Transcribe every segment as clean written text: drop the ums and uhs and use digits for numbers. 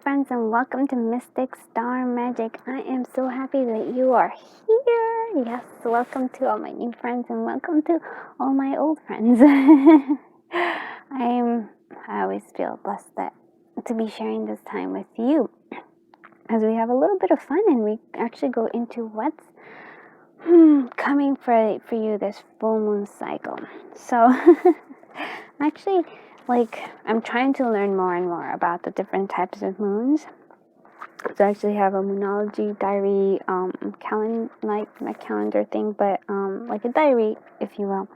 friends, and welcome to Mystic Star Magic. I am so happy that you are here. Yes, welcome to all my new friends and welcome to all my old friends. I always feel blessed to be sharing this time with you as we have a little bit of fun and we actually go into what's coming for you this full moon cycle. So actually, I'm trying to learn more and more about the different types of moons. So I actually have a Moonology diary, not calendar thing, but like a diary, if you will.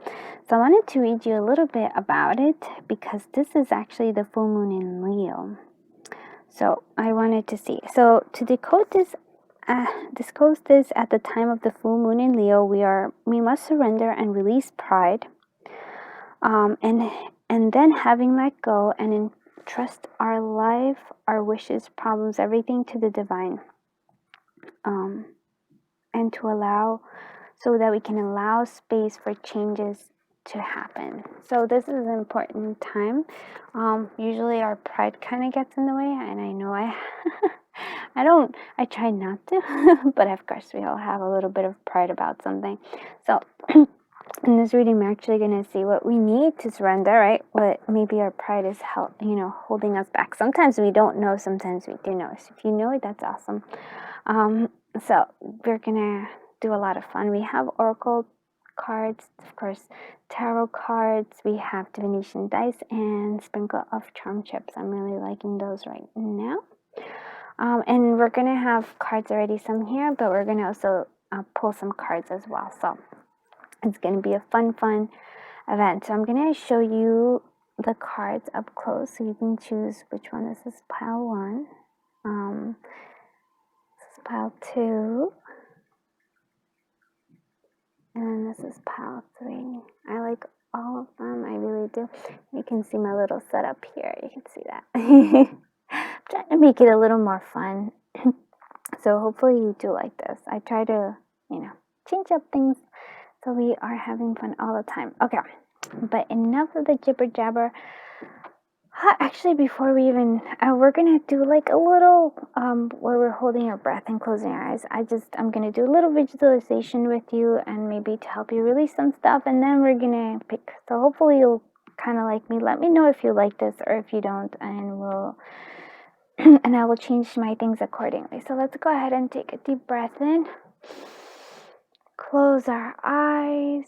So I wanted to read you a little bit about it because this is actually the full moon in Leo. So I wanted to see. So to decode this at the time of the full moon in Leo, we must surrender and release pride, and then having let go and entrust our life, our wishes, problems, everything to the divine, and to allow, so that we can allow space for changes to happen. So this is an important time. Usually our pride kind of gets in the way, and I know I try not to, but of course we all have a little bit of pride about something. So in this reading, we're actually going to see what we need to surrender, right? What maybe our pride is holding us back. Sometimes we don't know, sometimes we do know. So if you know it, that's awesome. So we're going to do a lot of fun. We have Oracle cards, of course, tarot cards. We have Divination dice and sprinkle of charm chips. I'm really liking those right now. And we're going to have cards already, some here, but we're going to also pull some cards as well. So it's going to be a fun event. So I'm going to show you the cards up close so you can choose which one. This is pile 1. This is pile 2. And then this is pile 3. I like all of them. I really do. You can see my little setup here. You can see that. I'm trying to make it a little more fun. So hopefully you do like this. I try to, change up things. So we are having fun all the time. Okay, but enough of the jibber jabber. Actually, before we even, we're gonna do like a little where we're holding our breath and closing our eyes. I'm gonna do a little visualization with you and maybe to help you release some stuff, and then we're gonna pick. So hopefully you'll kind of like me. Let me know if you like this or if you don't, and and I will change my things accordingly. So let's go ahead and take a deep breath in. Close our eyes.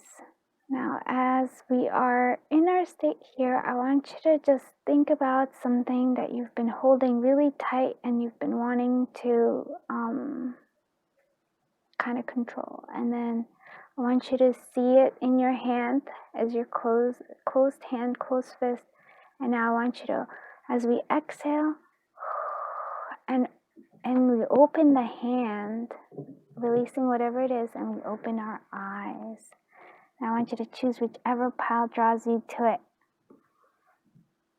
Now, as we are in our state here, I want you to just think about something that you've been holding really tight and you've been wanting to kind of control. And then I want you to see it in your hand as your closed hand, closed fist. And now I want you to, as we exhale, and we open the hand, releasing whatever it is, and we open our eyes. Now I want you to choose whichever pile draws you to it.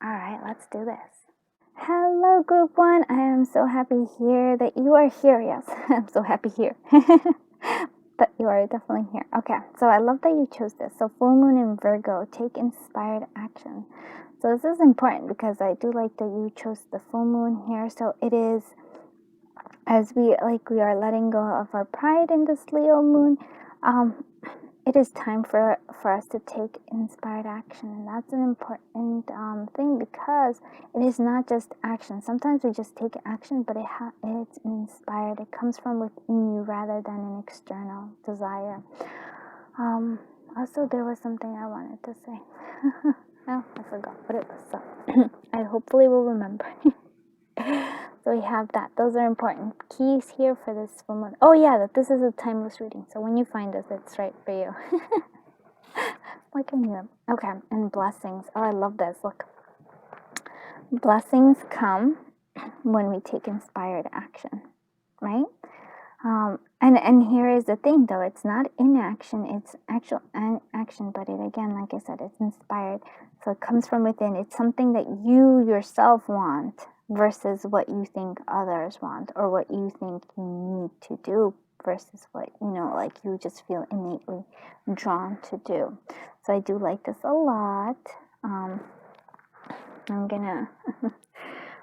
All right, let's do this. Hello, group 1. I am so happy here that you are here. Yes, I'm so happy here that you are definitely here. Okay, so I love that you chose this. So full moon in Virgo, take inspired action. So this is important because I do like that you chose the full moon here. So it is, as we are letting go of our pride in this Leo moon, it is time for us to take inspired action. And that's an important thing because it is not just action. Sometimes we just take action, but it's inspired. It comes from within you rather than an external desire. Also, there was something I wanted to say. Oh, I forgot what it was. So I hopefully will remember. So we have that. Those are important keys here for this full moon. Oh yeah, that this is a timeless reading. So when you find this, it's right for you. Like I knew. Okay, and blessings. Oh, I love this. Look. Blessings come when we take inspired action, right? And here is the thing, though. It's not inaction. It's actual action, but again, like I said, it's inspired. So it comes from within. It's something that you yourself want versus what you think others want or what you think you need to do versus what, you just feel innately drawn to do. So I do like this a lot. I'm gonna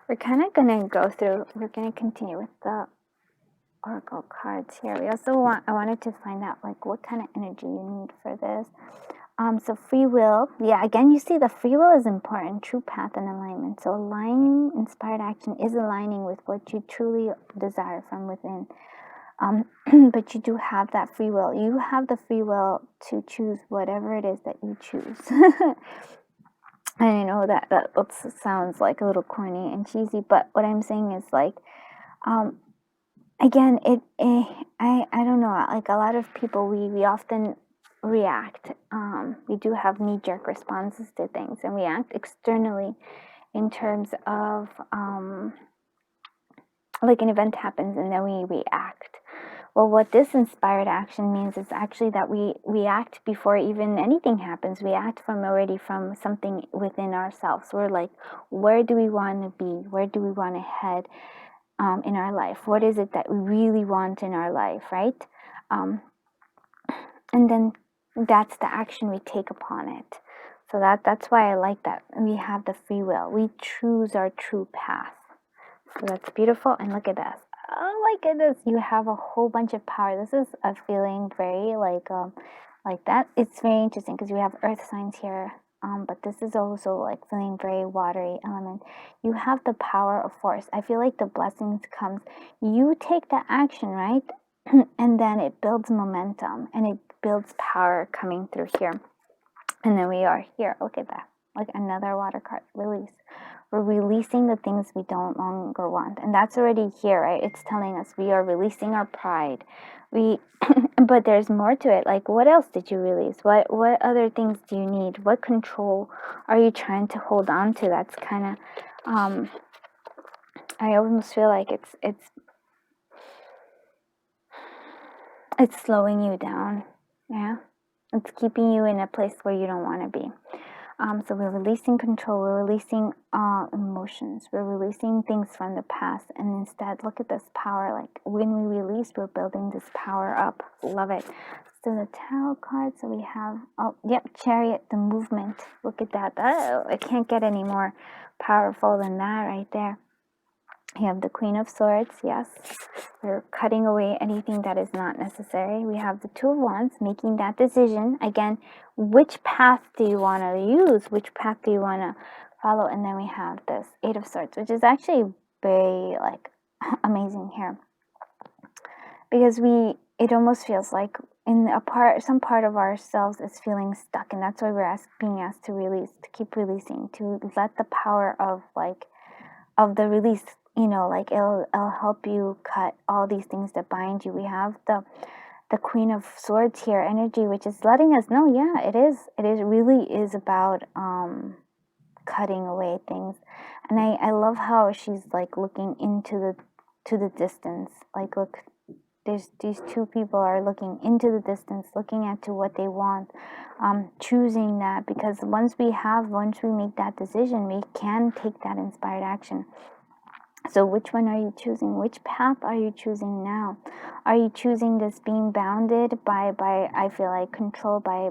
we're kind of going to go through, we're going to continue with the Oracle cards here. I wanted to find out like what kind of energy you need for this. So free will, yeah, again, you see the free will is important, true path and alignment. So aligning inspired action is aligning with what you truly desire from within. But you do have that free will. You have the free will to choose whatever it is that you choose. And I know that sounds like a little corny and cheesy, but what I'm saying is like, again, I don't know, like a lot of people, we often react. We do have knee-jerk responses to things, and we act externally in terms of like an event happens and then we react. Well, what this inspired action means is actually that we act before even anything happens. We act from something within ourselves. We're like, where do we want to be? Where do we want to head in our life? What is it that we really want in our life, right? And then that's the action we take upon it. So that's why I like that. We have the free will. We choose our true path. So that's beautiful. And look at this. Oh my goodness, you have a whole bunch of power. This is a feeling very like that. It's very interesting because you have earth signs here, but this is also like feeling very watery element. You have the power of force. I feel like the blessings comes. You take the action, right? And then it builds momentum and it builds power coming through here. And then we are here. Look at that. Like another water card, release. We're releasing the things we don't longer want. And that's already here, right? It's telling us we are releasing our pride. But there's more to it. Like, what else did you release? What other things do you need? What control are you trying to hold on to? That's kind of, I almost feel like it's slowing you down. Yeah. It's keeping you in a place where you don't want to be. So we're releasing control, we're releasing emotions, we're releasing things from the past, and instead, look at this power. Like when we release, we're building this power up. Love it. So the tarot card, so we have, Chariot, the movement. Look at that. Oh, it can't get any more powerful than that right there. You have the Queen of Swords, yes. We're cutting away anything that is not necessary. We have the Two of Wands, making that decision. Again, which path do you want to use? Which path do you want to follow? And then we have this Eight of Swords, which is actually very, like, amazing here. Because it almost feels like some part of ourselves is feeling stuck. And that's why we're being asked to release, to keep releasing, to let the power of the release, like it'll help you cut all these things that bind you. We have the Queen of Swords here, energy, which is letting us know, yeah, it really is about cutting away things. And I love how she's like looking into the distance. Like, look, these two people are looking into the distance, looking at to what they want, choosing that, because once we make that decision, we can take that inspired action. So which one are you choosing? Which path are you choosing now? Are you choosing this being bounded by I feel like controlled by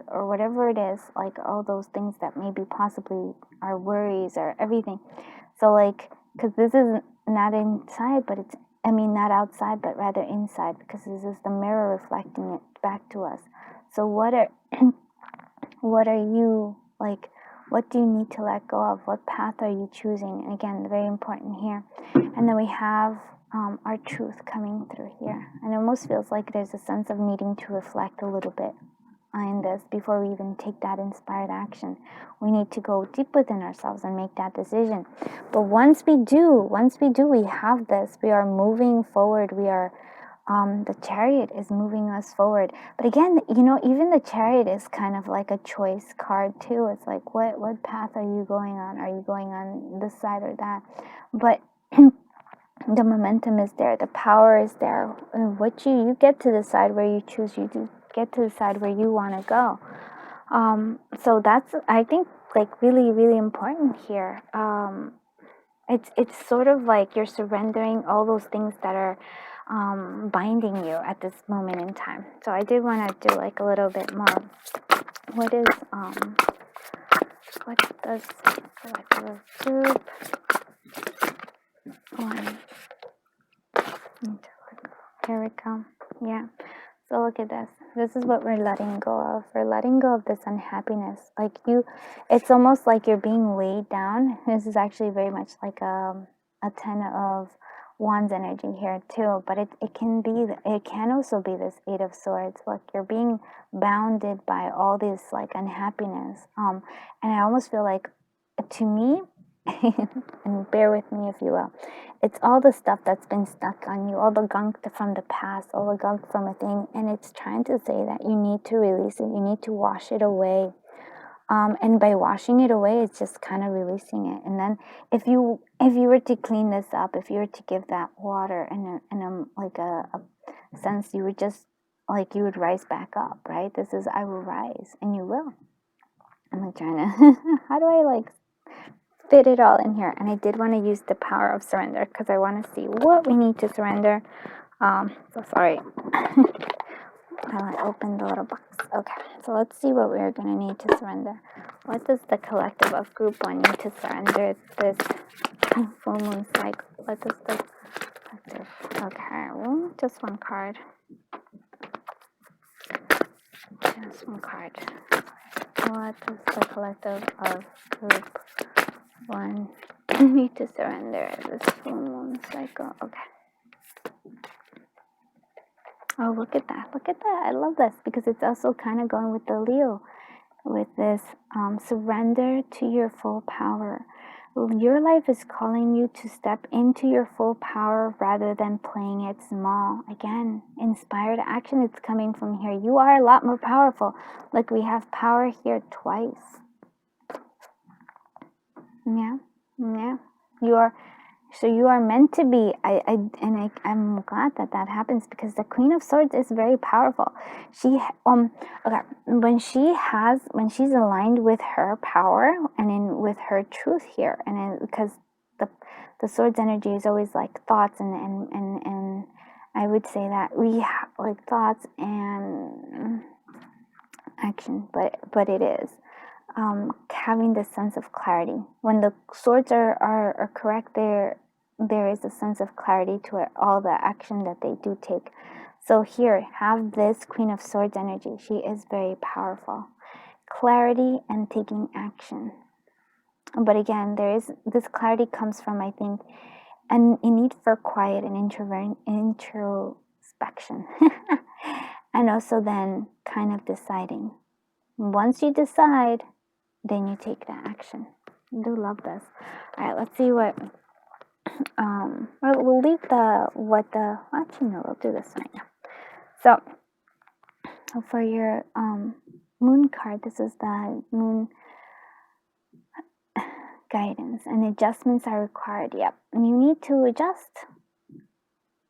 or whatever it is, like all those things that maybe possibly are worries or everything. So like, because this is not inside, but not outside, but rather inside, because this is the mirror reflecting it back to us. So what are you like? What do you need to let go of? What path are you choosing? And again, very important here. And then we have our truth coming through here. And it almost feels like there's a sense of needing to reflect a little bit in this before we even take that inspired action. We need to go deep within ourselves and make that decision. But once we do, we have this. We are moving forward. We are the Chariot is moving us forward. But again, even the Chariot is kind of like a choice card too. It's like, what path are you going on? Are you going on this side or that? But the momentum is there. The power is there. And what you get to decide where you choose. You do get to decide where you want to go. So that's, I think, like really, really important here. It's sort of like you're surrendering all those things that are binding you at this moment in time. So I did want to do like a little bit more. What does collective group? One. Here we go. Yeah. So look at this. This is what we're letting go of. We're letting go of this unhappiness. Like it's almost like you're being weighed down. This is actually very much like a 10 of Wands energy here too. But it can also be this 8 of Swords. Look, you're being bounded by all this like unhappiness. And I almost feel like, to me, and bear with me if you will, it's all the stuff that's been stuck on you, all the gunk from the past, all the gunk from a thing, and it's trying to say that you need to release it, you need to wash it away. And by washing it away, it's just kind of releasing it. And then if you were to clean this up, if you were to give that water and like a sense, you would just, like, you would rise back up, right? This is, I will rise, and you will. I'm like trying to, how do I like fit it all in here? And I did want to use the power of surrender because I want to see what we need to surrender. So sorry. I opened the little box. Okay, so let's see what we're going to need to surrender. What does the collective of group 1 need to surrender this full moon cycle? What does the collective? Okay, well, just one card. Just one card. What does the collective of group 1 need to surrender this full moon cycle? Okay. Oh, look at that. Look at that. I love this because it's also kind of going with the Leo, with this surrender to your full power. Your life is calling you to step into your full power rather than playing it small. Again, inspired action is coming from here. You are a lot more powerful. Like, we have power here twice. Yeah. You are meant to be. I'm glad that happens because the Queen of Swords is very powerful. She okay, when she's aligned with her power and with her truth here, because the Swords energy is always like thoughts and I would say that we have like thoughts and action, but it is having this sense of clarity. When the swords are correct, there is a sense of clarity to it, all the action that they do take. So here, have this Queen of Swords energy. She is very powerful. Clarity and taking action. But again, this clarity comes from, I think, a need for quiet and introspection. And also then kind of deciding. Once you decide, then you take the action. I do love this. All right, let's see what we'll leave actually no, we'll do this right now. So for your moon card, this is the moon guidance, and adjustments are required. Yep, and you need to adjust,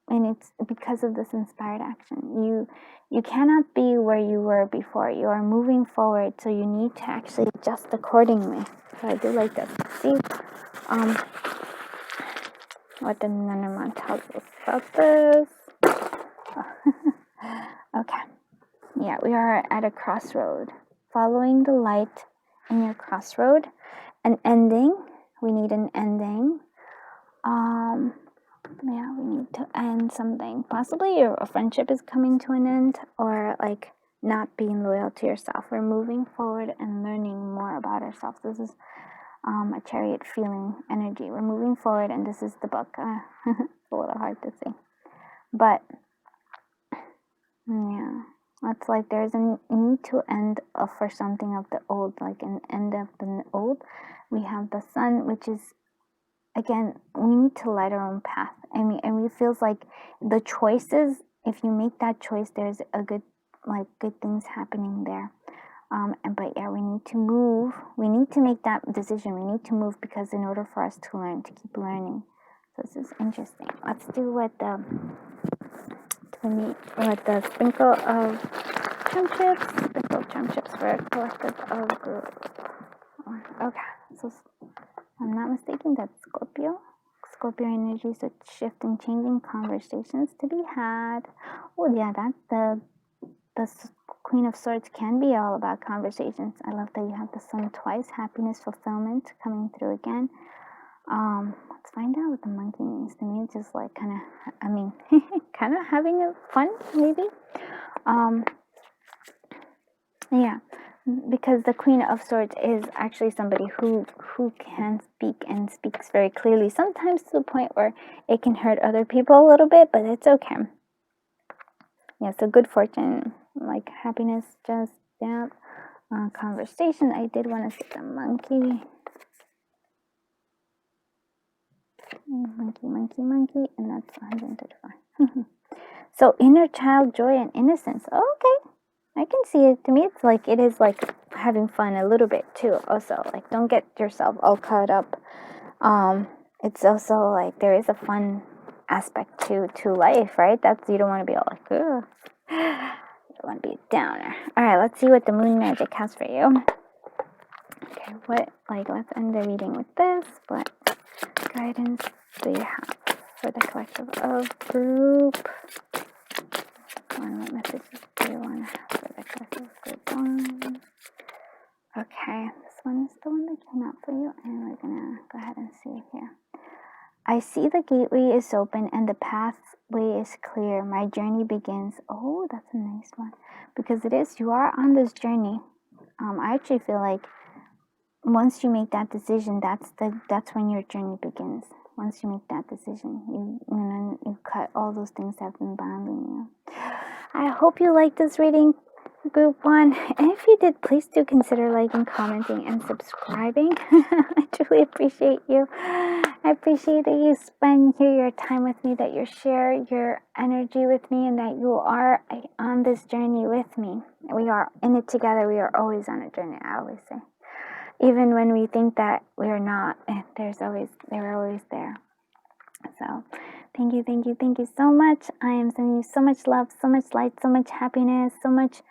and it's because of this inspired action. You cannot be where you were before. You are moving forward, so you need to actually adjust accordingly. So I do like this. See what the Lenormand tells us about this. Okay. Yeah, we are at a crossroad. Following the light in your crossroad. An ending. We need an ending. Yeah, we need to end something. Possibly a friendship is coming to an end, or like not being loyal to yourself. We're moving forward and learning more about ourselves. This is a Chariot feeling energy. We're moving forward, and this is the book. It's a little hard to see, but yeah, it's like there's a need to end for something of the old, like an end of the old. We have the Sun, which is, again, we need to light our own path. And it feels like the choices, if you make that choice, there's a good things happening there. But yeah, we need to move. We need to make that decision. We need to move, because in order for us to learn, to keep learning. So this is interesting. Let's do what the sprinkle of charm chips for a collective of group. Okay, so if I'm not mistaken, that's Scorpio. Scorpio energy is a shift and changing conversations to be had. Oh yeah, that the Queen of Swords can be all about conversations. I love that you have the Sun twice. Happiness, fulfillment coming through again. let's find out what the monkey means. To me, it's just like kind of, I mean, kind of having a fun, maybe. Yeah, because the Queen of Swords is actually somebody who can speak and speaks very clearly, sometimes to the point where it can hurt other people a little bit, but it's okay. Yeah, so good fortune, like happiness, just, yeah. Conversation, I did want to see the monkey. Monkey, and that's 135. So inner child joy and innocence. Okay, I can see it. To me, it's like it is like having fun a little bit too. Also, like don't get yourself all caught up. It's also like there is a fun aspect to life, right? That's, you don't want to be all like, ugh. You don't want to be a downer. All right, let's see what the moon magic has for you. Okay, let's end the reading with this. What guidance do you have for the collective of group? What messages do you want to have for the collective of group 1? Okay, this one is the one that came out for you, and we're gonna go ahead and see it here. I see the gateway is open and the pathway is clear. My journey begins. Oh, that's a nice one, because it is. You are on this journey. I actually feel like once you make that decision, that's when your journey begins. Once you make that decision, you cut all those things that have been bounding you. I hope you liked this reading, group 1. And if you did, please do consider liking, commenting, and subscribing. I truly appreciate you. I appreciate that you spend here your time with me, that you share your energy with me, and that you are on this journey with me. We are in it together. We are always on a journey, I always say. Even when we think that we're not, they're always there. So thank you so much. I am sending you so much love, so much light, so much happiness, so much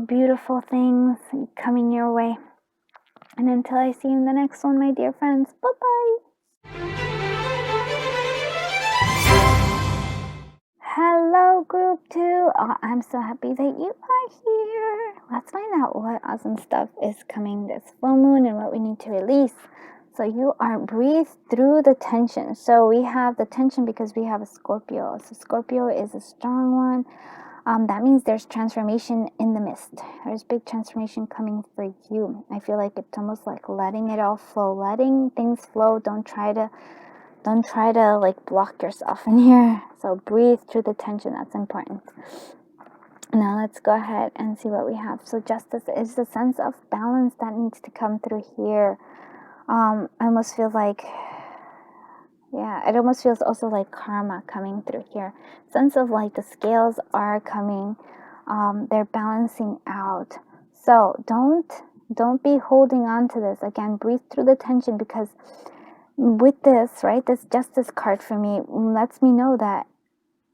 beautiful things coming your way. And until I see you in the next one, my dear friends, bye-bye. Hello, group 2. Oh, I'm so happy that you are here. Let's find out what awesome stuff is coming this full moon and what we need to release. So you are breathe through the tension. So we have the tension because we have a Scorpio. So Scorpio is a strong one. That means there's transformation in the mist. There's big transformation coming for you. I feel like it's almost like letting it all flow, letting things flow. Don't try to like block yourself in here. So breathe through the tension. That's important. Now let's go ahead and see what we have. So justice is the sense of balance that needs to come through here. I almost feel like, yeah, it almost feels also like karma coming through here. Sense of like the scales are coming, they're balancing out. So don't be holding on to this. Again, breathe through the tension, because with this, right, this justice card for me lets me know that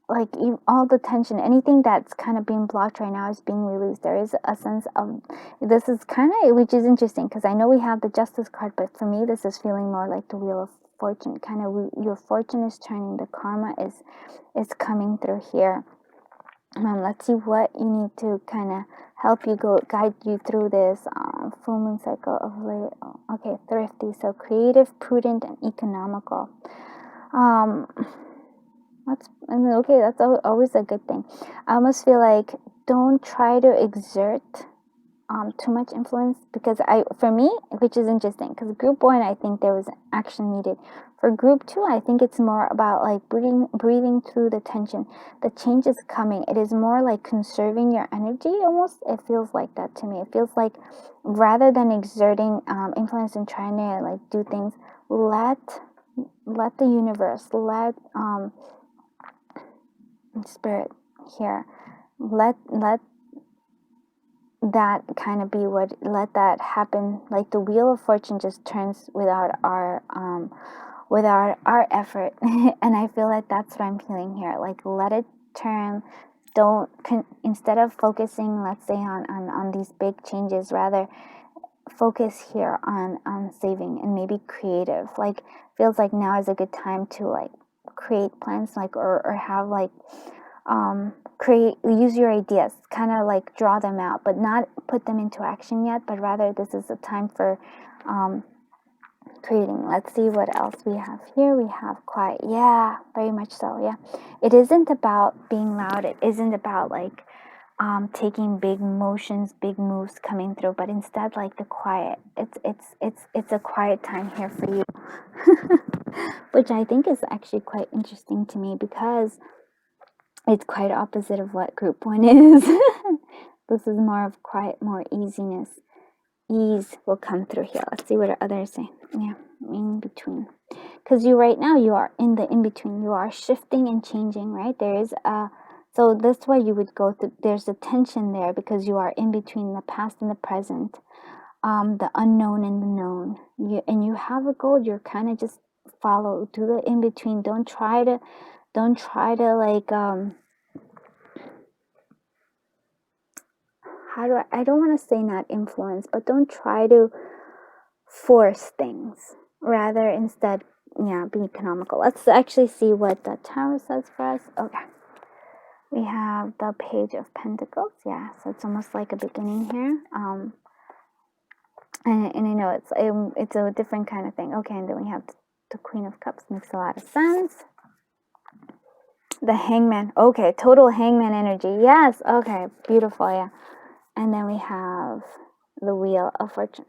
like all the tension, anything that's kind of being blocked right now is being released. There is a sense of, this is kind of, which is interesting, because I know we have the justice card, but for me this is feeling more like the wheel of fortune. Kind of your fortune is turning, the karma is coming through here. Let's see what you need to kind of help you guide you through this full moon cycle of late. Okay, thrifty. So creative, prudent, and economical. That's always a good thing. I almost feel like don't try to exert too much influence, because for me, which is interesting, because group 1, I think there was action needed. For group 2, I think it's more about like breathing through the tension. The change is coming. It is more like conserving your energy. Almost, it feels like that to me. It feels like rather than exerting influence and trying to like do things, let the universe, let spirit here, let that kind of be what, let that happen. Like the wheel of fortune just turns without our effort. And I feel like that's what I'm feeling here. Like let it turn. Instead of focusing, let's say, on these big changes, rather focus here on saving and maybe creative. Like feels like now is a good time to like create plans, like or have like use your ideas, kind of like draw them out, but not put them into action yet, but rather this is a time for creating. Let's see what else we have here. We have quiet. Yeah, very much so. Yeah, it isn't about being loud. It isn't about like taking big motions, big moves coming through, but instead like the quiet. It's a quiet time here for you, which I think is actually quite interesting to me because it's quite opposite of what group 1 is. This is more of quiet, more easiness. Ease will come through here. Let's see what others say. Yeah, in between. Because you right now, you are in the in-between. You are shifting and changing, right? There is a... So that's why you would go through... There's a tension there because you are in between the past and the present. The unknown and the known. And you have a goal. You're kind of just follow to the in-between. Don't try to like... I don't want to say not influence, but don't try to force things. Rather, instead, yeah, be economical. Let's actually see what the tarot says for us. Okay. We have the Page of Pentacles. Yeah, so it's almost like a beginning here. And I know it's a different kind of thing. Okay, and then we have the Queen of Cups. Makes a lot of sense. The Hangman. Okay, total Hangman energy. Yes. Okay, beautiful. Yeah. And then we have the Wheel of Fortune.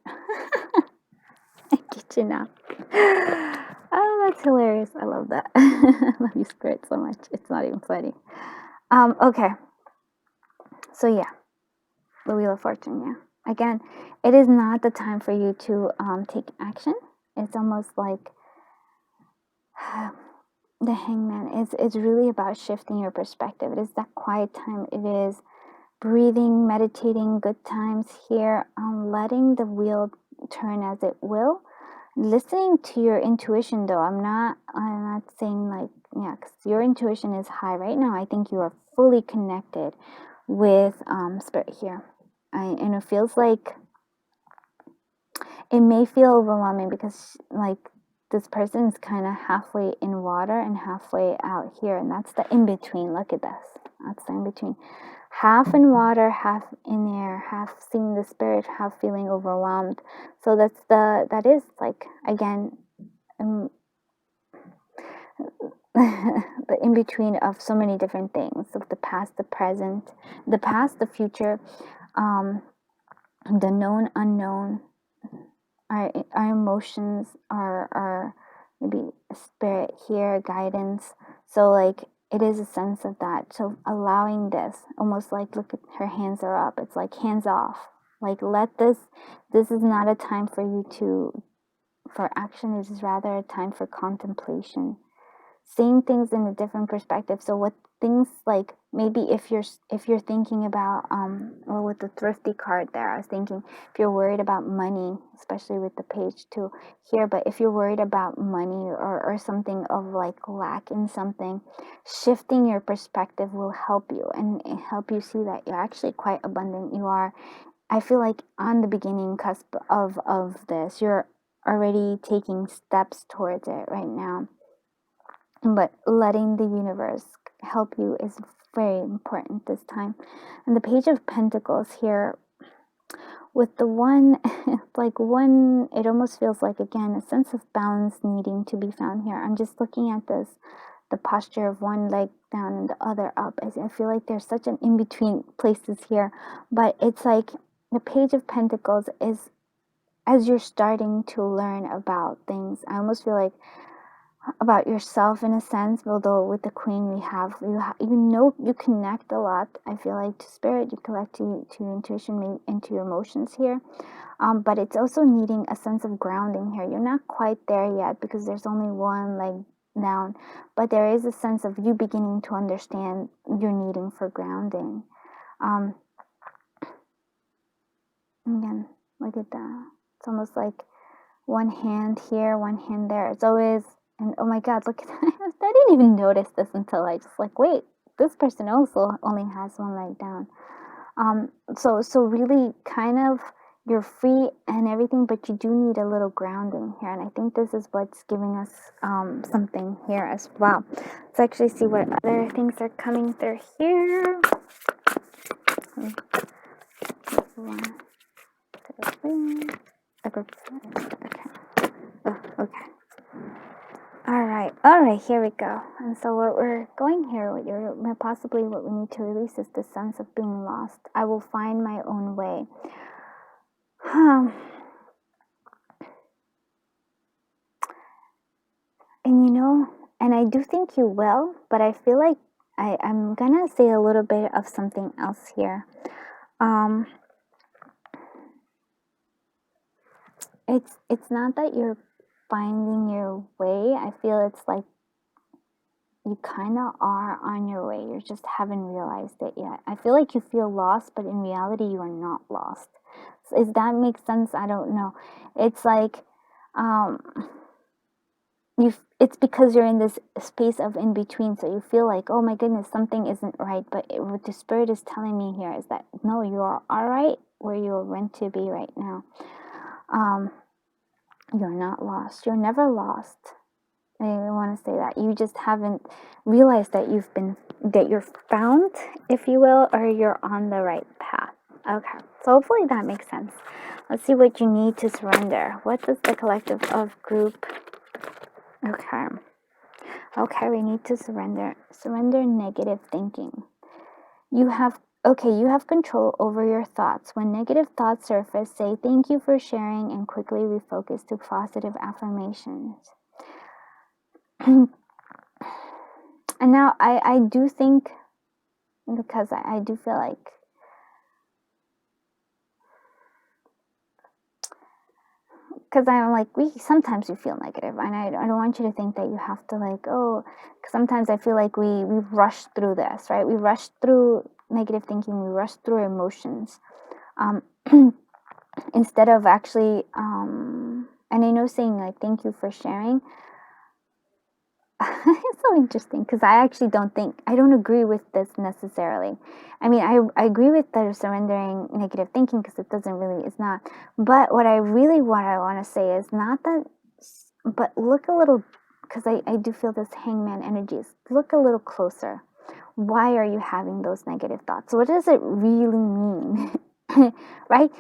I get you now. Oh, that's hilarious. I love that. I love you, Spirit, so much. It's not even funny. Okay. So yeah, the Wheel of Fortune. Yeah. Again, it is not the time for you to take action. It's almost like the Hangman. It's really about shifting your perspective. It is that quiet time. It is breathing, meditating, good times here, letting the wheel turn as it will, listening to your intuition. Though I'm not saying like, yeah, because your intuition is high right now. I think you are fully connected with Spirit here, and it feels like it may feel overwhelming because like this person is kind of halfway in water and halfway out here, and that's the in between. Look at this. That's the in between. Half in water, half in air, half seeing the Spirit, half feeling overwhelmed. So that is like, again, the in between of so many different things, of the past, the present, the past, the future, the known, unknown. Our emotions are maybe Spirit here, guidance. So like, it is a sense of that. So allowing this, almost like, look at her hands are up. It's like hands off. Like, let this is not a time for you for action. It is rather a time for contemplation. Seeing things in a different perspective. So what things like, maybe if you're thinking about or with the thrifty card there, I was thinking if you're worried about money, especially with the page 2 here, but if you're worried about money or something of like lack in something, shifting your perspective will help you and help you see that you're actually quite abundant. You are, I feel like, on the beginning cusp of this. You're already taking steps towards it right now. But letting the universe help you is very important this time. And the Page of Pentacles here, with the one, it almost feels like, again, a sense of balance needing to be found here. I'm just looking at this, the posture of one leg down and the other up. I feel like there's such an in-between places here. But it's like the Page of Pentacles is, as you're starting to learn about things, I almost feel like about yourself in a sense, although with the Queen you connect a lot, I feel like, to Spirit, you connect to your intuition, maybe into your emotions here, but it's also needing a sense of grounding here. You're not quite there yet because there's only one leg down, but there is a sense of you beginning to understand your needing for grounding. Again, look at that. It's almost like one hand here, one hand there. It's always... And oh my God, look at that. I didn't even notice this until I just like, wait, this person also only has one leg down. So really kind of, you're free and everything, but you do need a little grounding here. And I think this is what's giving us something here as well. Let's actually see what other things are coming through here. 1, 2, 3. Okay. Oh, okay. All right, here we go. And so what we're going here, possibly what we need to release is the sense of being lost. I will find my own way. And you know, and I do think you will, but I feel like I'm gonna say a little bit of something else here. It's not that you're finding your way. I feel it's like you kind of are on your way. You just haven't realized it yet. I feel like you feel lost, but in reality, you are not lost. So does that make sense? I don't know. It's like, it's because you're in this space of in between. So you feel like, oh my goodness, something isn't right. But what the Spirit is telling me here is that no, you are all right where you're meant to be right now. You're not lost. You're never lost. I want to say that you just haven't realized that you're found, if you will, or you're on the right path. Okay, so hopefully that makes sense. Let's see what you need to surrender. What does the collective of group? Okay, we need to surrender negative thinking. You have control over your thoughts. When negative thoughts surface, say thank you for sharing and quickly refocus to positive affirmations. And now I do think, because I do feel like, because I'm like, sometimes we feel negative, and I don't want you to think that you have to like, oh, because sometimes I feel like we rush through this, right? We rush through negative thinking, we rush through emotions, instead of actually, and I know saying like, thank you for sharing, it's so interesting, because I actually I don't agree with this necessarily. I mean, I agree with the surrendering negative thinking, because it's not. But what I want to say is not that, but look a little, because I do feel this hangman energies. Look a little closer. Why are you having those negative thoughts? What does it really mean? Right?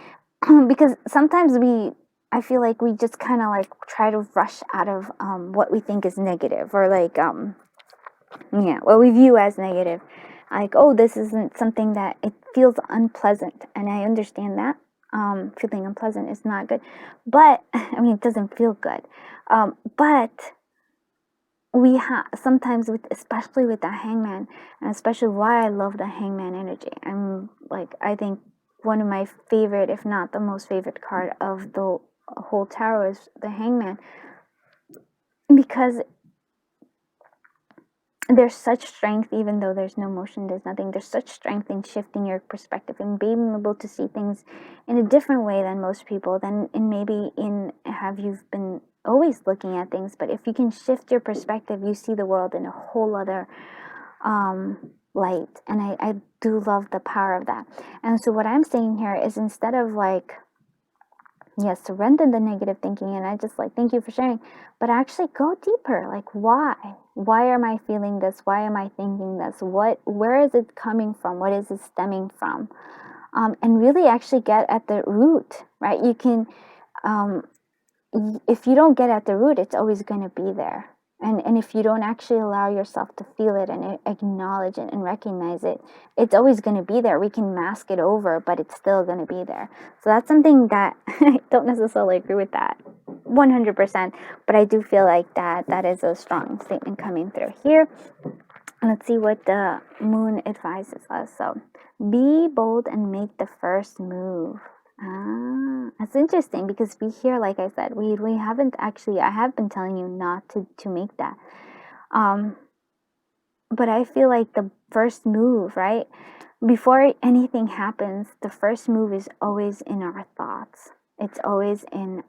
Because sometimes I feel like we just kind of like try to rush out of what we think is negative, or like what we view as negative. Like, oh, this isn't something that, it feels unpleasant, and I understand that. Feeling unpleasant is not good, but I mean, it doesn't feel good. But we have sometimes, especially with the hangman, and especially why I love the hangman energy. I think one of my favorite, if not the most favorite card of the whole tarot is the hangman, because there's such strength, even though there's no motion, there's nothing, there's such strength in shifting your perspective and being able to see things in a different way than most people, you've been always looking at things. But if you can shift your perspective, you see the world in a whole other light. And I do love the power of that. And so what I'm saying here is, instead of like, yes, surrender the negative thinking, and I just like, thank you for sharing, but actually go deeper. Like, why am I feeling this? Why am I thinking this? Where is it coming from? What is it stemming from? And really actually get at the root, right? You can, if you don't get at the root, it's always going to be there. And if you don't actually allow yourself to feel it and acknowledge it and recognize it, it's always going to be there. We can mask it over, but it's still going to be there. So that's something that I don't necessarily agree with that 100%, but I do feel like that is a strong statement coming through here. Let's see what the moon advises us. So, be bold and make the first move. That's interesting, because we hear, like I said, we haven't actually, I have been telling you not to make that. But I feel like the first move, right? Before anything happens, the first move is always in our thoughts. It's always in,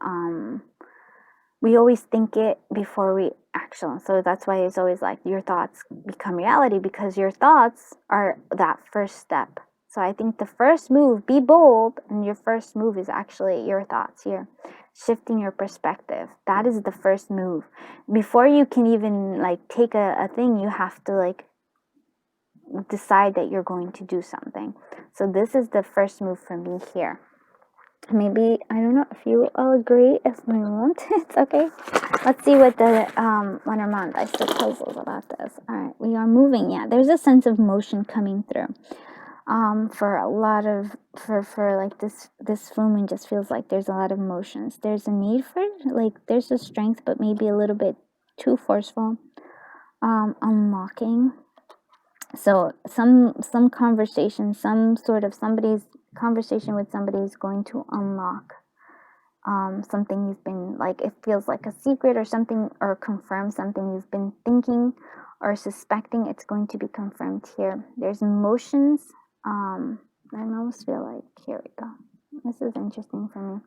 we always think it before we action. So that's why it's always like your thoughts become reality, because your thoughts are that first step. So I think the first move, be bold, and your first move is actually your thoughts here. Shifting your perspective. That is the first move. Before you can even like take a thing, you have to like decide that you're going to do something. So this is the first move for me here. Maybe, I don't know if you all agree, if we won't, it's okay. Let's see what the Lenormand I still tells us about this. All right, we are moving. Yeah, there's a sense of motion coming through. For a lot of, for like this full moon just feels like there's a lot of emotions. There's a need for, like, there's a strength, but maybe a little bit too forceful. Unlocking. So some conversation, some sort of somebody's conversation with somebody is going to unlock something you've been, like, it feels like a secret or something, or confirm something you've been thinking or suspecting. It's going to be confirmed here. There's emotions. I almost feel like, here we go. This is interesting for me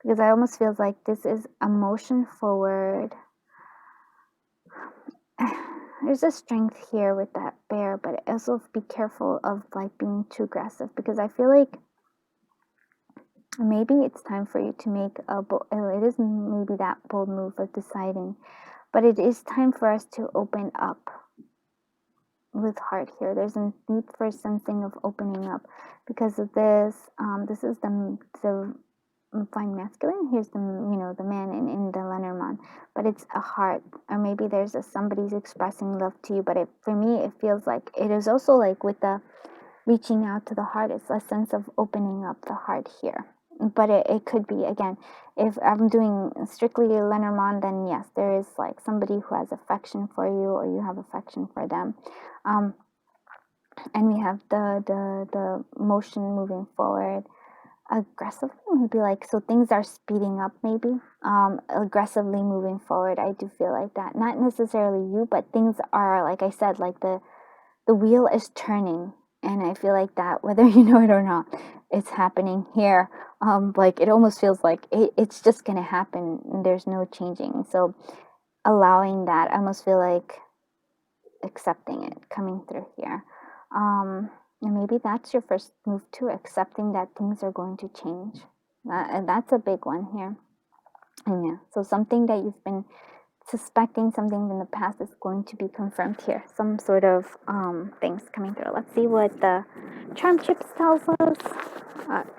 because I almost feels like this is emotion forward. There's a strength here with that bear, but also be careful of like being too aggressive, because I feel like maybe it's time for you to make it is maybe that bold move of deciding, but it is time for us to open up with heart here. There's a need for sensing of opening up because of this. This is the fine masculine. Here's the, you know, the man in the Lenormand, but it's a heart, or maybe there's somebody's expressing love to you. But for me, it feels like it is also like with the reaching out to the heart. It's a sense of opening up the heart here. But it could be, again, if I'm doing strictly Lenormand, then yes, there is like somebody who has affection for you, or you have affection for them. And we have the motion moving forward aggressively, maybe, like, so things are speeding up, maybe aggressively moving forward. I do feel like that, not necessarily you, but things are, like I said, like the wheel is turning, and I feel like that, whether you know it or not, it's happening here. Like, it almost feels like it's just gonna happen, and there's no changing. So allowing that, I almost feel like accepting it coming through here. And maybe that's your first move too, accepting that things are going to change. And that's a big one here. And yeah, so something that you've been suspecting, something in the past, is going to be confirmed here. Some sort of things coming through. Let's see what the charm chips tells us.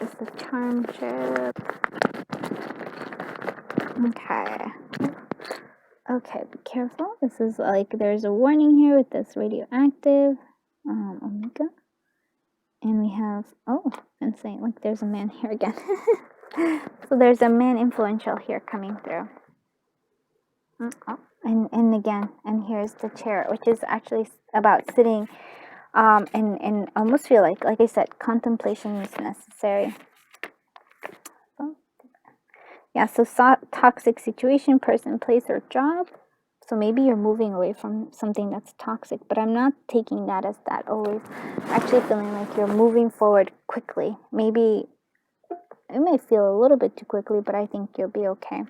Is the charm chip. Okay, be careful. This is like, there's a warning here with this radioactive omega. And we have, oh, insane, like there's a man here again. So there's a man influential here coming through. Oh, and again, and here's the chair, which is actually about sitting, and I almost feel like I said, contemplation is necessary. Yeah, so toxic situation, person, place, or job. So maybe you're moving away from something that's toxic, but I'm not taking that as that always. Actually feeling like you're moving forward quickly. Maybe it may feel a little bit too quickly, but I think you'll be okay.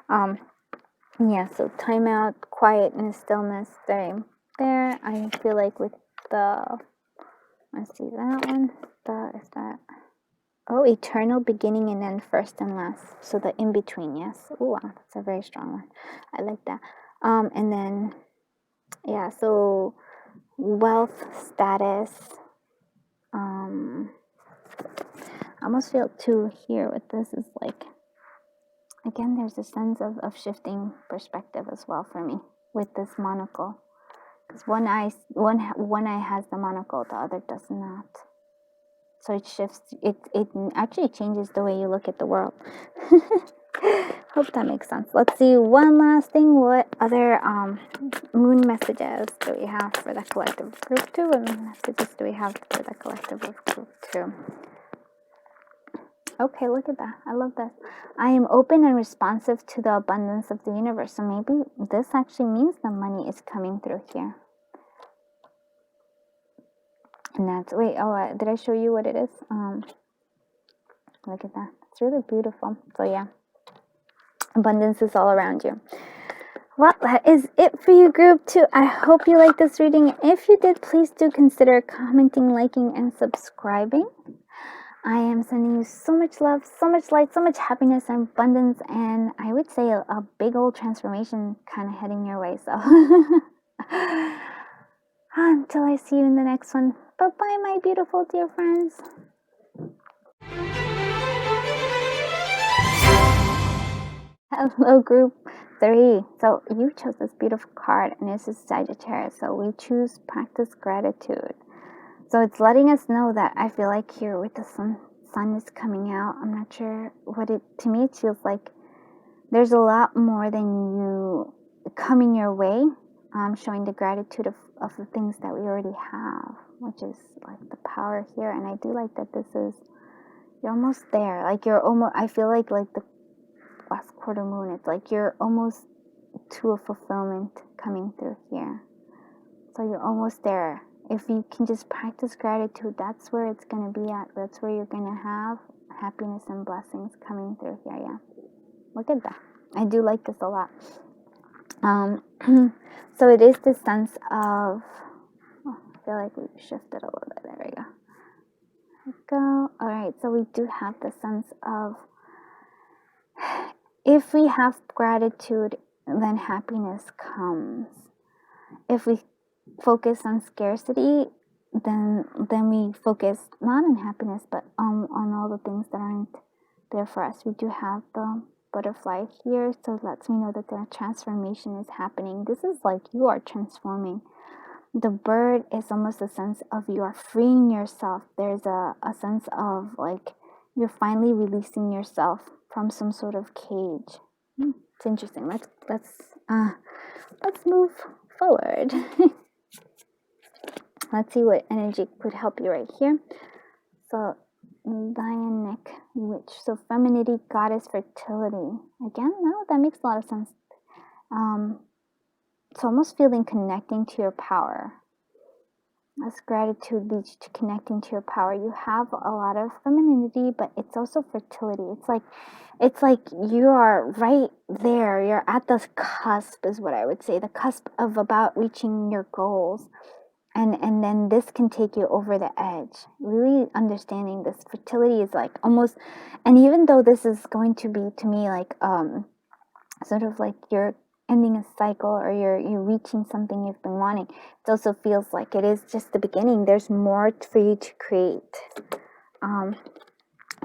Yeah, so timeout, quietness, stillness, there. I feel like with the, let's see that one. Is that? Oh, eternal beginning and end, first and last. So the in between, yes. Oh, wow, that's a very strong one. I like that. And then, yeah, so wealth, status. I almost feel too here with this is like, again, there's a sense of shifting perspective as well for me with this monocle. Because one eye has the monocle, the other does not. So it shifts, it actually changes the way you look at the world. Hope that makes sense. Let's see one last thing. What other moon messages do we have for the collective of group 2? What moon messages do we have for the collective of group 2? Okay, look at that. I love this. I am open and responsive to the abundance of the universe. So maybe this actually means the money is coming through here. And that's, wait, oh, did I show you what it is? Look at that. It's really beautiful. So yeah, abundance is all around you. Well, that is it for you, group 2. I hope you liked this reading. If you did, please do consider commenting, liking, and subscribing. I am sending you so much love, so much light, so much happiness and abundance, and I would say a big old transformation kind of heading your way. So until I see you in the next one, bye-bye, my beautiful dear friends. Hello, group 3. So you chose this beautiful card, and this is Sagittarius. So we choose practice gratitude. So it's letting us know that I feel like here with the sun is coming out. I'm not sure what it, to me it feels like there's a lot more than you coming your way, showing the gratitude of the things that we already have, which is like the power here. And I do like that this is, you're almost there. Like you're almost, I feel like the last quarter moon, it's like you're almost to a fulfillment coming through here. So you're almost there. If you can just practice gratitude, that's where it's going to be at. That's where you're going to have happiness and blessings coming through here. Yeah. Look at that. I do like this a lot. So it is the sense of, oh, I feel like we shifted a little bit. There we go. There we go. All right. So we do have the sense of, if we have gratitude, then happiness comes. If we focus on scarcity, then we focus not on happiness, but on all the things that aren't there for us. We do have the butterfly here, so it lets me know that the transformation is happening. This is like you are transforming. The bird is almost a sense of you are freeing yourself. There's a sense of like you're finally releasing yourself from some sort of cage. It's interesting. Let's move forward. Let's see what energy could help you right here. So Dianic witch. So femininity, goddess, fertility. Again, no, that makes a lot of sense. It's almost feeling connecting to your power. As gratitude leads to connecting to your power, you have a lot of femininity, but it's also fertility. It's like you are right there. You're at the cusp, is what I would say. The cusp of about reaching your goals. And then this can take you over the edge. Really understanding this fertility is like almost, and even though this is going to be to me like sort of like you're ending a cycle or you're reaching something you've been wanting, it also feels like it is just the beginning. There's more for you to create.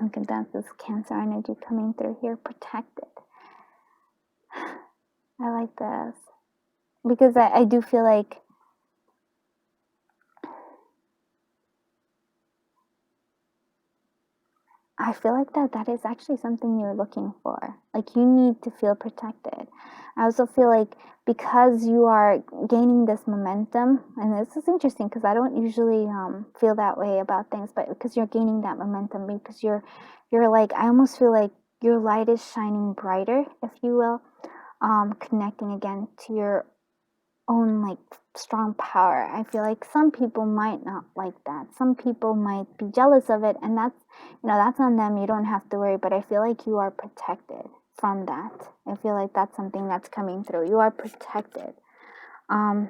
Look at that, this Cancer energy coming through here, protected. I like this because I do feel like that is actually something you're looking for. Like you need to feel protected. I also feel like because you are gaining this momentum, and this is interesting because I don't usually feel that way about things, but because you're gaining that momentum, because you're like, I almost feel like your light is shining brighter, if you will, connecting again to your own like strong power. I feel like some people might not like that. Some people might be jealous of it, and that's on them. You don't have to worry, but I feel like you are protected from that. I feel like that's something that's coming through. You are protected. I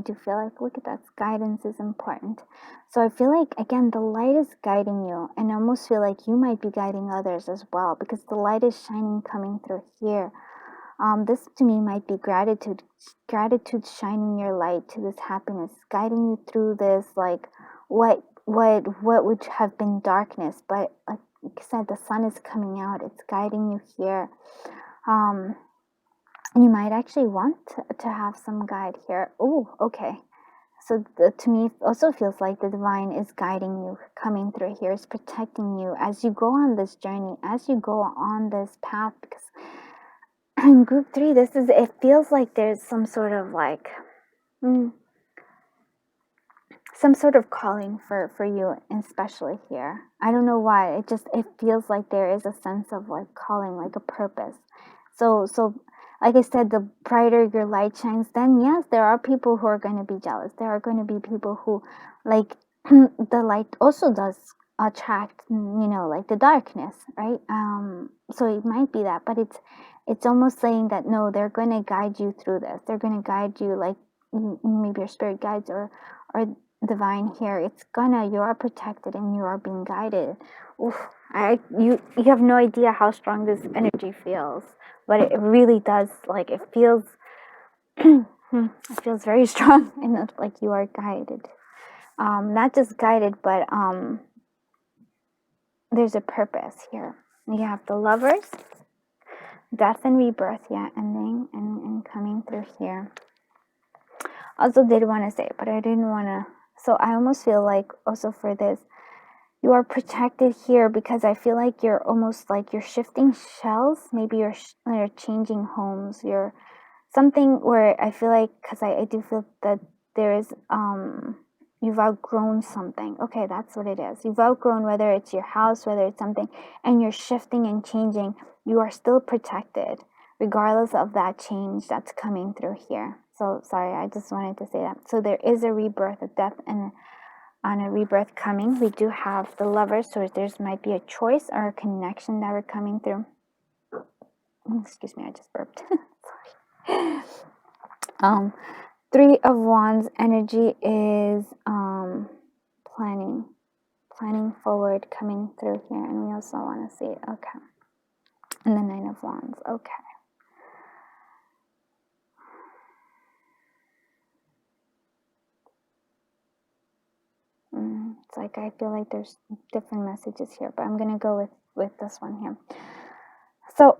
do feel like, look at that, guidance is important. So I feel like, again, the light is guiding you, and I almost feel like you might be guiding others as well, because the light is shining coming through here. This to me might be gratitude shining your light to this happiness, guiding you through this, like what would have been darkness, but like I said, the sun is coming out, it's guiding you here. You might actually want to have some guide here. Oh, okay. So to me, it also feels like the divine is guiding you, coming through here, is protecting you as you go on this journey, as you go on this path, because in group 3, it feels like there's some sort of like some sort of calling for you, especially here. I don't know why, it feels like there is a sense of like calling, like a purpose. So like I said, the brighter your light shines, then yes, there are people who are going to be jealous. There are going to be people who, like, the light also does attract, like the darkness, right? So it might be that, but it's almost saying that no, they're going to guide you through this. They're going to guide you, like maybe your spirit guides or divine here. You are protected and you are being guided. Oof, you have no idea how strong this energy feels, but it really does, like it feels it feels very strong, and like you are guided, not just guided, but there's a purpose here. You have the Lovers, Death and rebirth, yeah, ending and coming through here. Also did want to say, but I didn't want to. So I almost feel like also for this, you are protected here because I feel like you're almost like you're shifting shells. Maybe you're changing homes. You're something where I feel like, because I do feel that there is, you've outgrown something. Okay, that's what it is. You've outgrown, whether it's your house, whether it's something, and you're shifting and changing. You are still protected, regardless of that change that's coming through here. So sorry, I just wanted to say that. So there is a rebirth, a death, and on a rebirth coming. We do have the Lovers, so there's might be a choice or a connection that are coming through. Excuse me, I just burped. Sorry. Three of Wands energy is planning forward, coming through here, and we also want to see, okay, and the Nine of Wands, okay. It's like I feel like there's different messages here, but I'm gonna go with this one here. So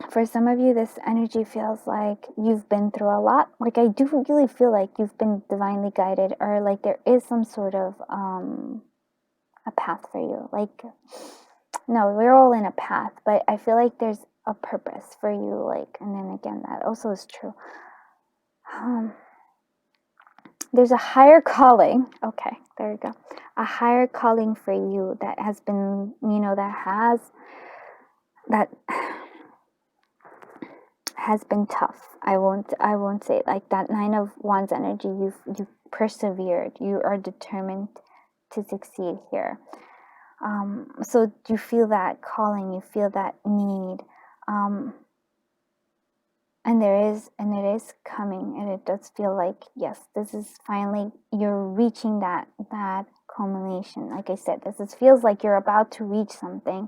for some of you, this energy feels like you've been through a lot. Like I do really feel like you've been divinely guided, or like there is some sort of a path for you. Like, no, we're all in a path, but I feel like there's a purpose for you. Like, and then again, that also is true. There's a higher calling. Okay, there we go. A higher calling for you that has been, that has been tough. I won't say it. Like that Nine of Wands energy. You've persevered. You are determined to succeed here. So you feel that calling. You feel that need. And it is coming, and it does feel like, yes, this is finally, you're reaching that culmination. Like I said, feels like you're about to reach something.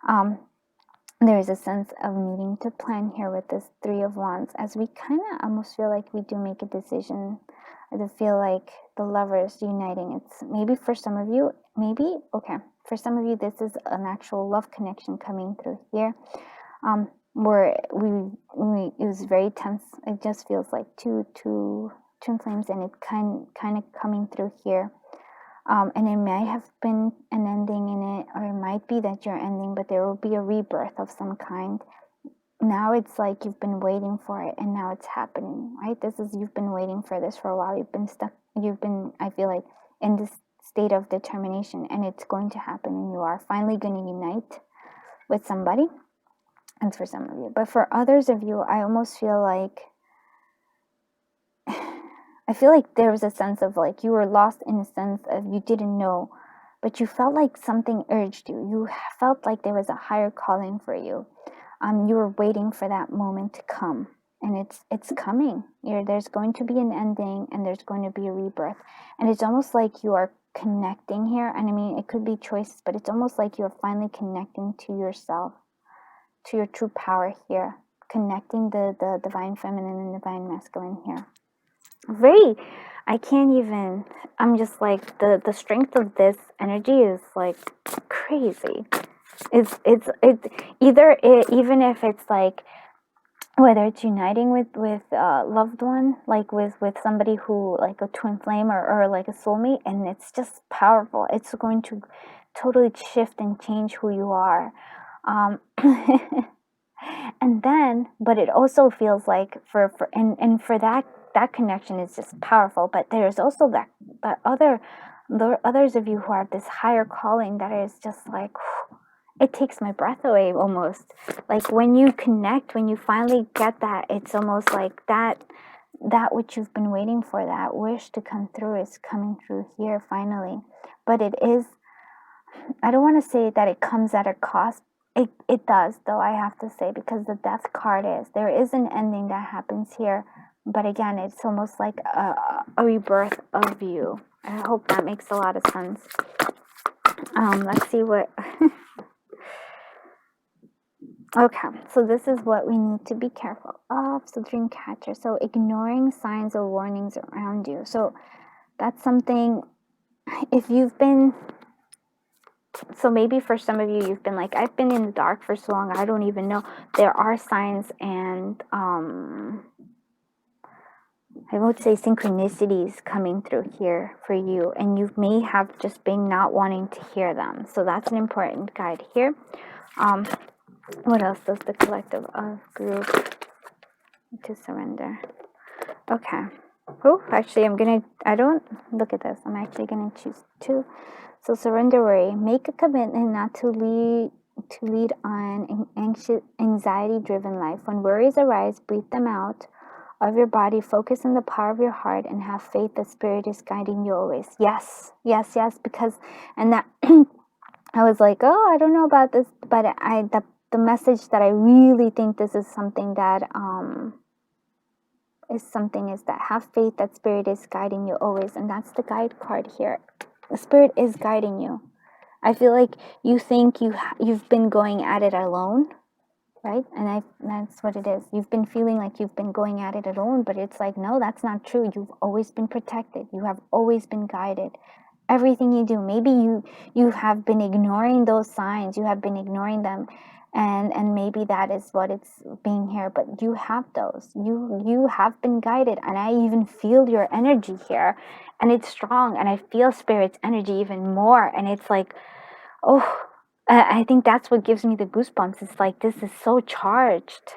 There is a sense of needing to plan here with this Three of Wands, as we kind of almost feel like we do make a decision. I feel like the Lovers uniting. It's maybe for some of you, for some of you, this is an actual love connection coming through here. Where it was very tense. It just feels like two twin flames, and it kind of coming through here. And it may have been an ending in it, or it might be that you're ending, but there will be a rebirth of some kind. Now it's like you've been waiting for it, and now it's happening, right? You've been waiting for this for a while. You've been stuck. I feel like, in this state of determination, and it's going to happen, and you are finally going to unite with somebody. And for some of you, but for others of you, I almost feel like, there was a sense of like you were lost, in a sense of you didn't know, but you felt like something urged you. You felt like there was a higher calling for you. You were waiting for that moment to come, and it's coming. There's going to be an ending, and there's going to be a rebirth, and it's almost like you are connecting here. And I mean, it could be choices, but it's almost like you're finally connecting to yourself, to your true power here, connecting the divine feminine and divine masculine here. I'm just like, the strength of this energy is like crazy. It's even if it's like, whether it's uniting with a loved one, like with somebody who, like a twin flame, or like a soulmate, and it's just powerful. It's going to totally shift and change who you are. And then, but it also feels like for that connection is just powerful. But there's also the others of you who have this higher calling that is just like, it takes my breath away almost. Like when you connect, when you finally get that, it's almost like that which you've been waiting for, that wish to come through, is coming through here finally. But it is, I don't want to say that it comes at a cost. It does, though, I have to say, because the Death card there is an ending that happens here. But again, it's almost like a rebirth of you. I hope that makes a lot of sense. Let's see what... Okay, so this is what we need to be careful of. So Dreamcatcher, so ignoring signs or warnings around you. So that's something, if you've been So maybe for some of you, you've been like, I've been in the dark for so long, I don't even know. There are signs and I would say synchronicities coming through here for you, and you may have just been not wanting to hear them. So that's an important guide here. What else does the collective of group to surrender? Okay. Oh, actually, I don't look at this. I'm actually gonna choose 2. So surrender worry. Make a commitment not to lead on an anxiety-driven life. When worries arise, breathe them out of your body. Focus on the power of your heart and have faith that Spirit is guiding you always. Yes, yes, yes. Because, and that I was like, oh, I don't know about this, but the message that I really think this is something that is that have faith that Spirit is guiding you always, and that's the guide card here. The Spirit is guiding you. I feel like you think you've been going at it alone, right? And that's what it is. You've been feeling like you've been going at it alone, but it's like, no, that's not true. You've always been protected. You have always been guided. Everything you do, maybe you have been ignoring those signs. You have been ignoring them, and maybe that is what it's being here. But you have those. You have been guided, and I even feel your energy here, and it's strong. And I feel Spirit's energy even more, and it's like, oh, I think that's what gives me the goosebumps. It's like, this is so charged.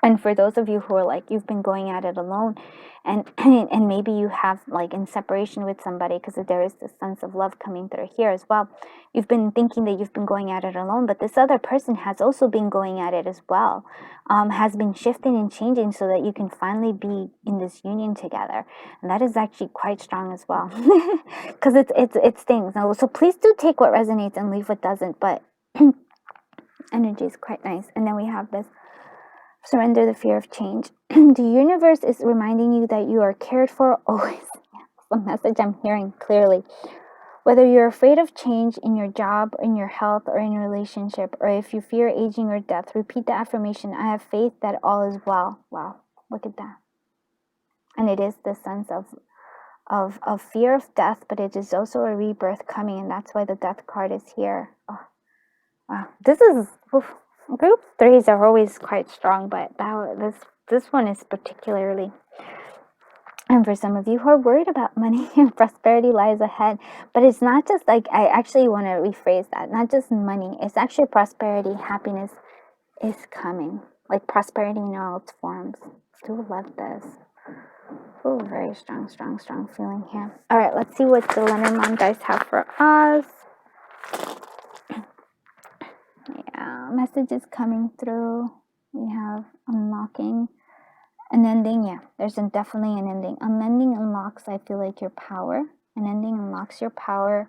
And for those of you who are like, you've been going at it alone, and and maybe you have like in separation with somebody, because there is this sense of love coming through here as well. You've been thinking that you've been going at it alone, but this other person has also been going at it as well, has been shifting and changing so that you can finally be in this union together. And that is actually quite strong as well, because it's things. So please do take what resonates and leave what doesn't, but energy is quite nice. And then we have this. Surrender the fear of change. The universe is reminding you that you are cared for always. That's the message I'm hearing clearly. Whether you're afraid of change in your job, in your health, or in your relationship, or if you fear aging or death, repeat the affirmation, I have faith that all is well. Wow, look at that. And it is the sense of fear of death, but it is also a rebirth coming, and that's why the death card is here. Oh, wow. This is... Oof. Group 3s are always quite strong, but this one is particularly. And for some of you who are worried about money and prosperity lies ahead, but it's not just like, I actually want to rephrase that, not just money, it's actually prosperity, happiness is coming, like prosperity in all its forms. Do love this. Oh, very strong feeling here. All right, let's see what the Lenormand dice have for us. Yeah, messages coming through. We have unlocking, an ending. Yeah, there's definitely an ending. An ending unlocks, I feel like, your power. An ending unlocks your power.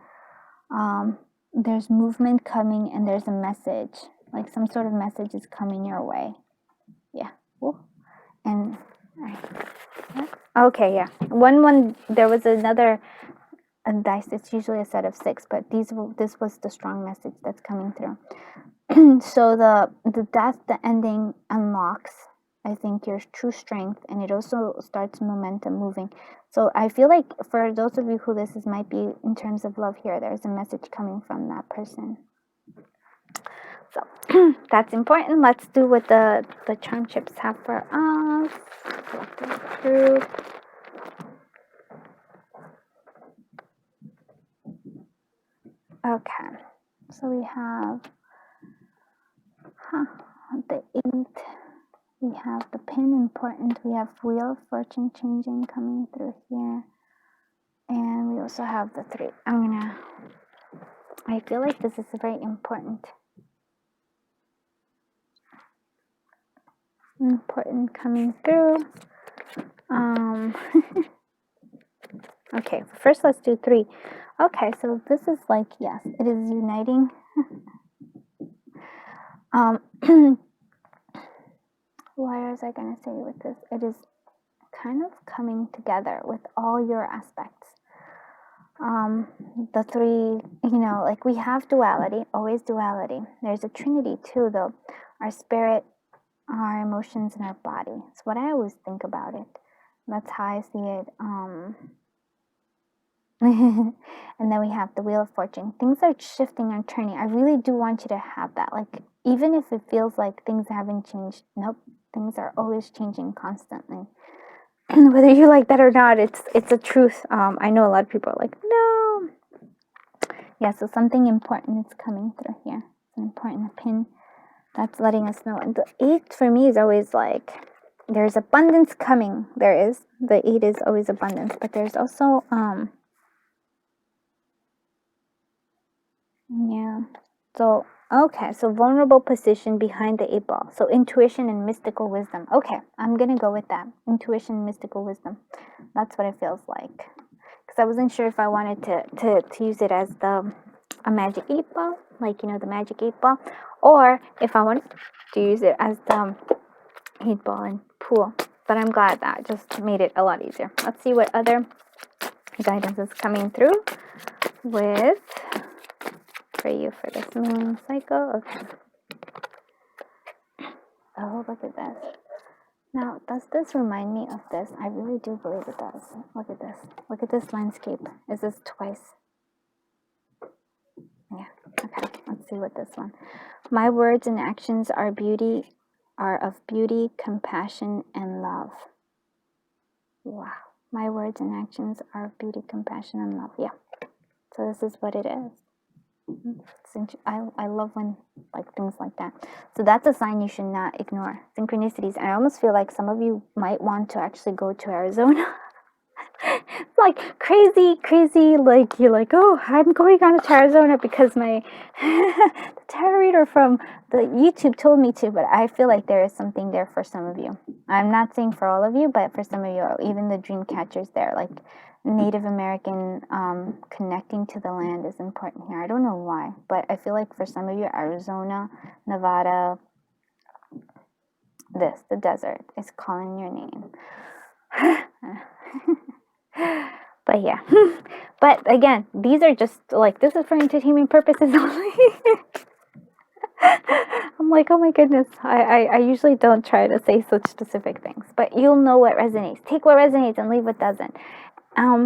There's movement coming, and there's a message, like some sort of message is coming your way. Yeah. Ooh. And okay, yeah. One. There was another dice. It's usually a set of 6, but this was the strong message that's coming through. So the death, the ending unlocks, I think, your true strength, and it also starts momentum moving. So I feel like for those of you who this might be in terms of love here, there's a message coming from that person. So that's important. Let's do what the charm chips have for us. Group. Okay, so we have the 8. We have the pin, important. We have wheel, fortune changing coming through here. And we also have the 3. I feel like this is very important. Important coming through. Okay, first let's do 3. Okay, so this is like, yes, it is uniting. What was I going to say with this? It is kind of coming together with all your aspects. The 3, like we have duality, always duality. There's a trinity too, though. Our spirit, our emotions, and our body. It's what I always think about it. That's how I see it. And then we have the Wheel of Fortune. Things are shifting and turning. I really do want you to have that. Like, even if it feels like things haven't changed, nope, things are always changing constantly. And whether you like that or not, it's a truth. I know a lot of people are like, no. Yeah, so something important is coming through here. It's an important pin that's letting us know. And the 8 for me is always like, there's abundance coming. There is. The 8 is always abundance. But there's also, yeah. So, okay. So vulnerable position behind the 8 ball. So intuition and mystical wisdom. Okay. I'm going to go with that. Intuition, mystical wisdom. That's what it feels like. Because I wasn't sure if I wanted to use it as a magic 8 ball. Like, you know, the magic 8 ball. Or if I wanted to use it as the 8 ball and pool. But I'm glad that just made it a lot easier. Let's see what other guidance is coming through with for you for this moon cycle. Okay. Oh, look at this. Now, does this remind me of this? I really do believe it does. Look at this. Look at this landscape. Is this twice? Yeah. Okay. Let's see what this one. My words and actions are of beauty, compassion, and love. Wow. My words and actions are of beauty, compassion, and love. Yeah. So this is what it is. I love when like things like that. So that's a sign you should not ignore. Synchronicities. I almost feel like some of you might want to actually go to Arizona. It's like crazy, like you're like, oh, I'm going on to Arizona because my the tarot reader from the YouTube told me to, but I feel like there is something there for some of you. I'm not saying for all of you, but for some of you, even the dream catchers there, like Native American connecting to the land is important here. I don't know why, but I feel like for some of you, Arizona, Nevada, the desert is calling your name. But yeah, but again, these are just like, this is for entertainment purposes only. I'm like, oh my goodness, I usually don't try to say such specific things, but you'll know what resonates. Take what resonates and leave what doesn't.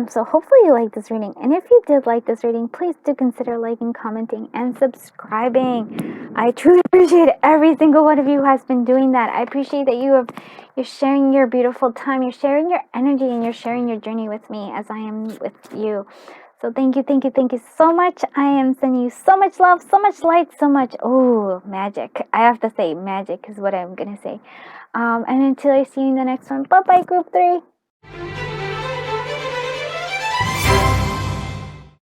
So hopefully you like this reading, and if you did like this reading, please do consider liking, commenting, and subscribing. I truly appreciate every single one of you who has been doing that. I appreciate that you're sharing your beautiful time, you're sharing your energy, and you're sharing your journey with me as I am with you. So thank you so much. I am sending you so much love, so much light, so much, magic. I have to say magic is what I'm going to say. And until I see you in the next one, bye-bye, group 3.